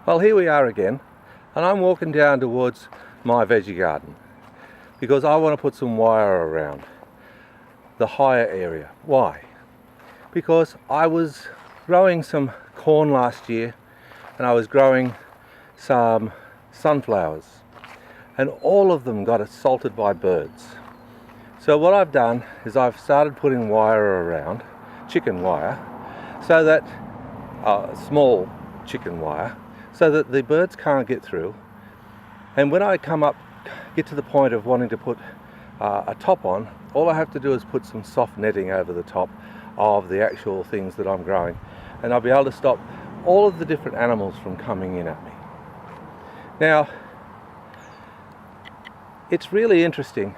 Well, here we are again, and I'm walking down towards my veggie garden because I want to put some wire around the higher area. Why? Because I was growing some corn last year and I was growing some sunflowers, and all of them got assaulted by birds. So what I've done is I've started putting wire around, chicken wire, so that small chicken wire, so that the birds can't get through. And when I get to the point of wanting to put a top on, all I have to do is put some soft netting over the top of the actual things that I'm growing, and I'll be able to stop all of the different animals from coming in at me. Now, it's really interesting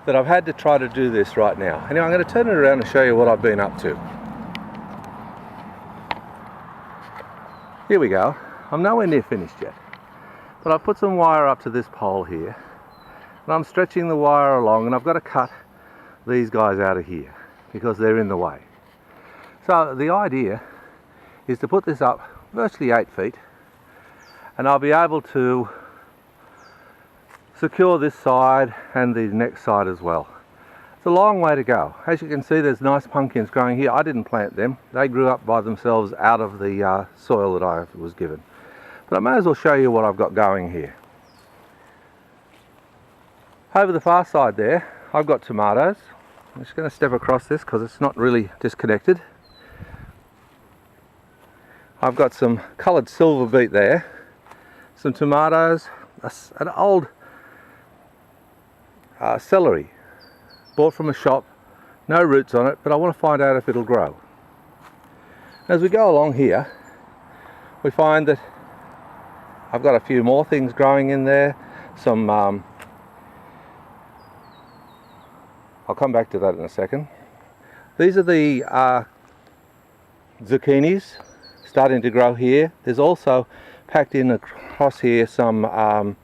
that I've had to try to do this right now. Anyway, I'm going to turn it around and show you what I've been up to. Here we go. I'm nowhere near finished yet, but I've put some wire up to this pole here, and I'm stretching the wire along, and I've got to cut these guys out of here because they're in the way. So the idea is to put this up virtually 8 feet, and I'll be able to secure this side and the next side as well. It's a long way to go. As you can see, there's nice pumpkins growing here. I didn't plant them. They grew up by themselves out of the soil that I was given. But I may as well show you what I've got going here. Over the far side there, I've got tomatoes. I'm just going to step across this because it's not really disconnected. I've got some coloured silver beet there, some tomatoes, an old celery, bought from a shop, no roots on it, but I want to find out if it'll grow. As we go along here, we find that I've got a few more things growing in there. Some, I'll come back to that in a second. These are the zucchinis starting to grow here. There's also packed in across here some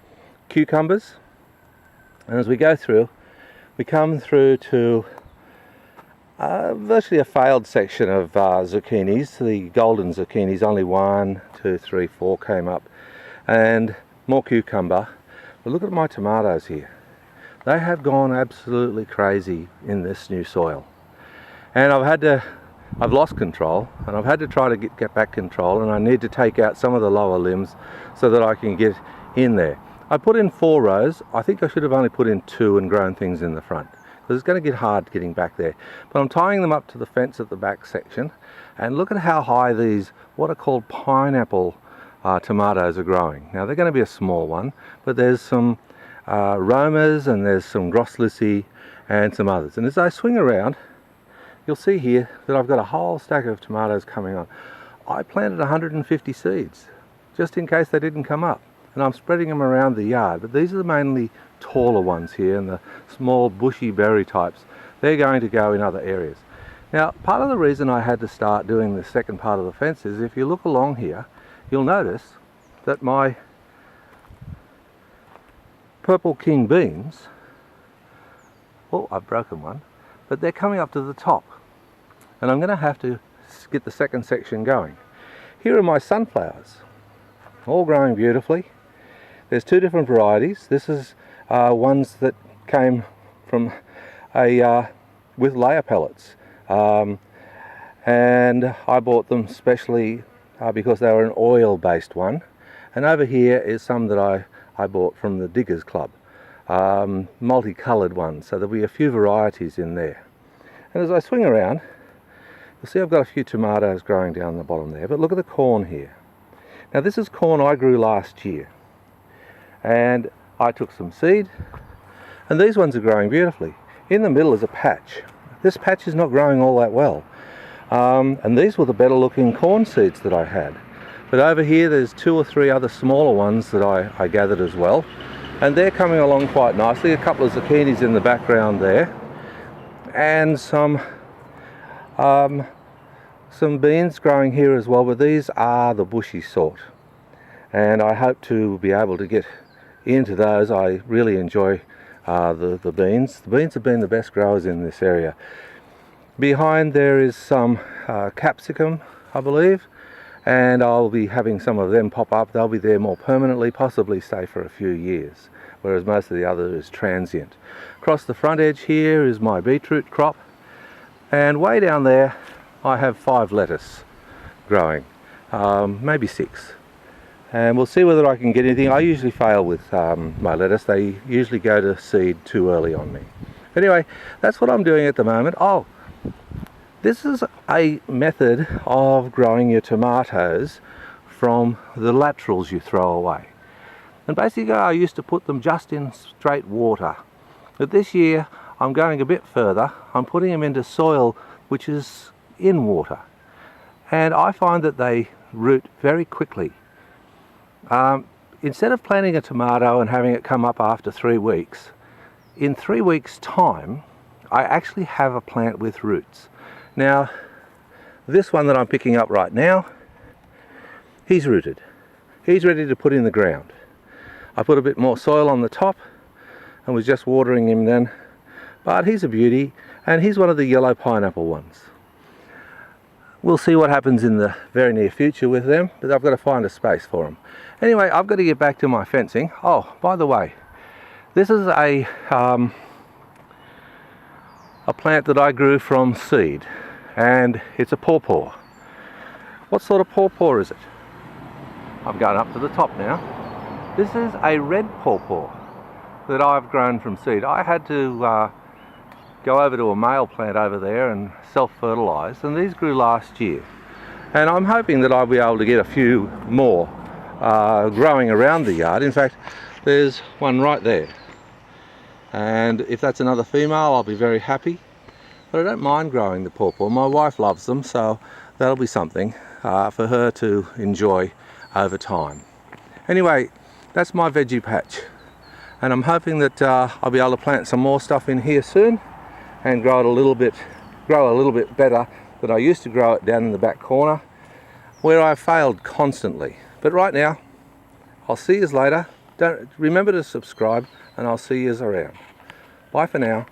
cucumbers. And as we go through, we come through to virtually a failed section of zucchinis. The golden zucchinis, only 1, 2, 3, 4 came up, and more cucumber. But look at my tomatoes here. They have gone absolutely crazy in this new soil. And I've lost control, and I've had to try to get back control, and I need to take out some of the lower limbs so that I can get in there. I put in 4 rows. I think I should have only put in 2 and grown things in the front, because it's going to get hard getting back there. But I'm tying them up to the fence at the back section, and look at how high these, what are called pineapple tomatoes, are growing. Now they're going to be a small one, but there's some Romas and there's some Grosslisi and some others. And as I swing around, you'll see here that I've got a whole stack of tomatoes coming on. I planted 150 seeds just in case they didn't come up, and I'm spreading them around the yard. But these are the mainly taller ones here, and the small bushy berry types, they're going to go in other areas. Now, part of the reason I had to start doing the second part of the fence is, if you look along here, you'll notice that my purple king beans, oh, I've broken one, but they're coming up to the top, and I'm going to have to get the second section going. Here are my sunflowers, all growing beautifully. There's 2 different varieties. This is ones that came from with layer pellets, and I bought them specially because they were an oil-based one. And over here is some that I bought from the Diggers Club, multicoloured ones. So there'll be a few varieties in there. And as I swing around, you'll see I've got a few tomatoes growing down the bottom there. But look at the corn here. Now this is corn I grew last year, and I took some seed, and these ones are growing beautifully. In the middle is a patch. This patch is not growing all that well, and these were the better looking corn seeds that I had. But over here there's 2 or 3 other smaller ones that I gathered as well, and they're coming along quite nicely. A couple of zucchinis in the background there, and some beans growing here as well, but these are the bushy sort, and I hope to be able to get into those. I really enjoy the beans. The beans have been the best growers in this area. Behind there is some capsicum, I believe, and I'll be having some of them pop up. They'll be there more permanently, possibly stay for a few years, whereas most of the other is transient. Across the front edge here is my beetroot crop, and way down there I have 5 lettuce growing, maybe 6. And we'll see whether I can get anything. I usually fail with my lettuce. They usually go to seed too early on me. Anyway, that's what I'm doing at the moment. Oh, this is a method of growing your tomatoes from the laterals you throw away. And basically I used to put them just in straight water. But this year I'm going a bit further. I'm putting them into soil which is in water. And I find that they root very quickly. Instead of planting a tomato and having it come up after 3 weeks, in 3 weeks' time I actually have a plant with roots. Now, this one that I'm picking up right now, he's rooted. He's ready to put in the ground. I put a bit more soil on the top and was just watering him then, but he's a beauty, and he's one of the yellow pineapple ones. We'll see what happens in the very near future with them, but I've got to find a space for them. Anyway, I've got to get back to my fencing. Oh, by the way, this is a plant that I grew from seed, and it's a pawpaw. What sort of pawpaw is it? I'm going up to the top now. This is a red pawpaw that I've grown from seed. I had to go over to a male plant over there and self-fertilise, and these grew last year. And I'm hoping that I'll be able to get a few more growing around the yard. In fact, there's one right there. And if that's another female, I'll be very happy. But I don't mind growing the pawpaw. My wife loves them, so that'll be something for her to enjoy over time. Anyway, that's my veggie patch, and I'm hoping that I'll be able to plant some more stuff in here soon and grow a little bit better than I used to grow it down in the back corner, where I failed constantly. But right now, I'll see you later. Don't remember to subscribe, and I'll see you around. Bye for now.